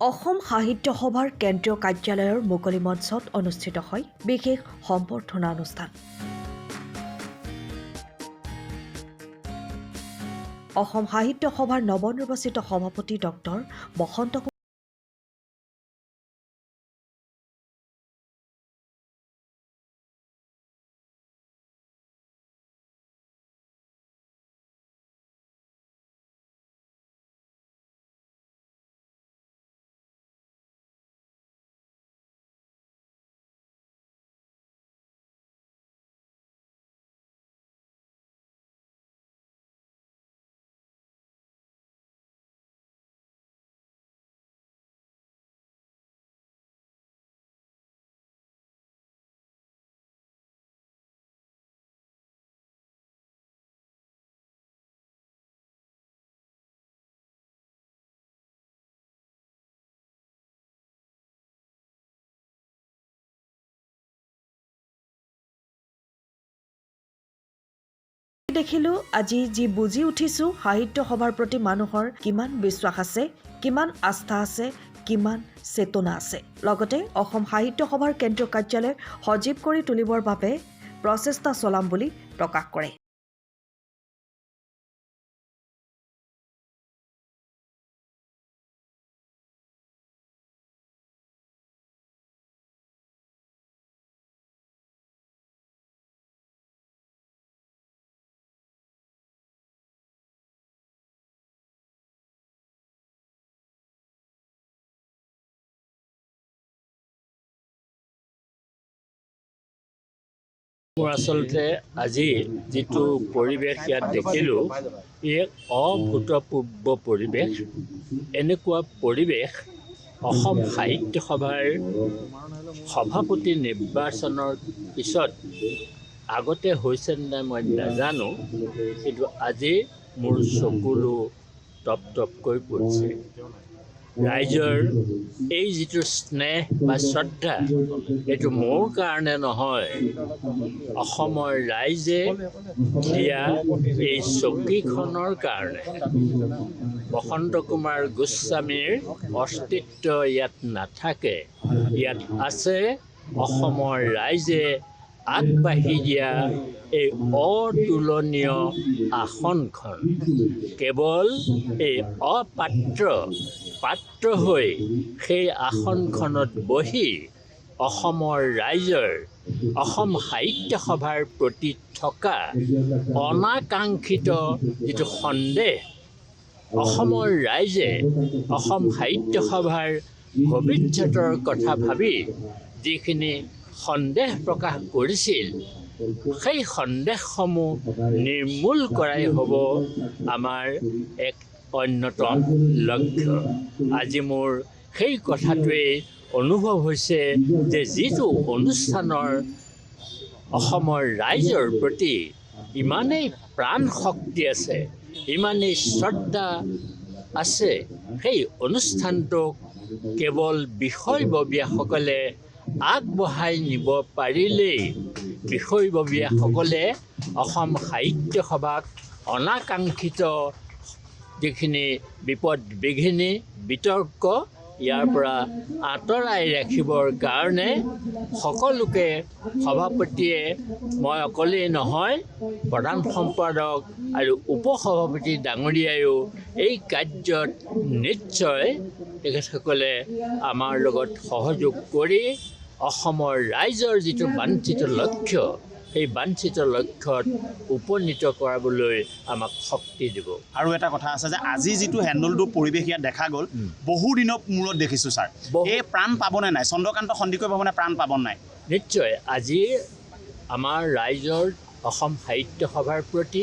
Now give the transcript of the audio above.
অসম সাহিত্য সভাৰ কেন্দ্ৰীয় কাৰ্যালয়ৰ মুকলি মঞ্চত অনুষ্ঠিত হয় বিশেষ সম্বৰ্ধনা অনুষ্ঠান। অসম সাহিত্য সভাৰ নৱনিৰ্বাচিত সভাপতি ডক্টৰ বসন্ত দেখিলোঁ আজি যি বুজি উঠিছোঁ সাহিত্য সভাৰ প্ৰতি মানুহৰ কিমান বিশ্বাস আছে, কিমান আস্থা আছে, কিমান চেতনা আছে। লগতে অসম সাহিত্য সভাৰ কেন্দ্ৰীয় কাৰ্যালয় সজীৱ কৰি তুলিবৰ বাবে প্ৰচেষ্টা চলাম বুলি প্ৰকাশ কৰে। মোৰ আচলতে আজি যিটো পৰিৱেশ ইয়াত দেখিলোঁ, ই এক অভূতপূৰ্ব পৰিৱেশ। এনেকুৱা পৰিৱেশ অসম সাহিত্য সভাৰ সভাপতি নিৰ্বাচনৰ পিছত আগতে হৈছে নে মই নাজানো, কিন্তু আজি মোৰ চকুলো টপ টপকৈ পৰিছে। ৰাইজৰ এই যিটো স্নেহ বা শ্ৰদ্ধা, এইটো মোৰ কাৰণে নহয়, অসমৰ ৰাইজে দিয়া এই চকীখনৰ কাৰণে। বসন্ত কুমাৰ গোস্বামীৰ অস্তিত্ব ইয়াত নাথাকে, ইয়াত আছে অসমৰ ৰাইজে আগবাঢ়ি দিয়া এই অতুলনীয় আসনখন। কেৱল এই পাত্ৰ হৈ সেই আসনখনত বহি অসমৰ ৰাইজৰ অসম সাহিত্য সভাৰ প্ৰতি থকা অনাকাংক্ষিত যিটো সন্দেহ, অসমৰ ৰাইজে অসম সাহিত্য সভাৰ ভৱিষ্যতৰ কথা ভাবি যিখিনি সন্দেহ প্ৰকাশ কৰিছিল, সেই সন্দেহসমূহ নিৰ্মূল কৰাই হ'ব আমাৰ এক অন্যতম লক্ষ্য। আজি মোৰ সেই কথাটোৱেই অনুভৱ হৈছে যে যিটো অনুষ্ঠানৰ অসমৰ ৰাইজৰ প্ৰতি ইমানেই প্ৰাণ শক্তি আছে, ইমানেই শ্ৰদ্ধা আছে, সেই অনুষ্ঠানটোক কেৱল বিষয়ববীয়াসকলে আগবঢ়াই নিব পাৰিলেই বিষয়ববীয়াসকলে অসম সাহিত্য সভাক অনাকাংক্ষিত যিখিনি বিপদ বিঘিনি বিতৰ্ক, ইয়াৰ পৰা আঁতৰাই ৰাখিবৰ কাৰণে সকলোকে সভাপতিয়ে, মই অকলেই নহয়, প্ৰধান সম্পাদক আৰু উপসভাপতি ডাঙৰীয়ায়ো এই কাৰ্যত নিশ্চয় তেখেতসকলে আমাৰ লগত সহযোগ কৰি অসমৰ ৰাইজৰ যিটো বাঞ্ছিত লক্ষ্য, সেই বাঞ্ছিত লক্ষ্যত উপনীত কৰাবলৈ আমাক শক্তি দিব। আৰু এটা কথা আছে যে আজি যিটো হেণ্ডলটো পৰিৱেশ ইয়াত দেখা গ'ল, বহু দিনৰ মূৰত দেখিছোঁ ছাৰ, এই প্ৰাণ পাবনে নাই? চন্দ্ৰকান্ত সন্দিকৈ ভাবনে প্ৰাণ পাব নাই? নিশ্চয় আজি আমাৰ ৰাইজৰ অসম সাহিত্য সভাৰ প্ৰতি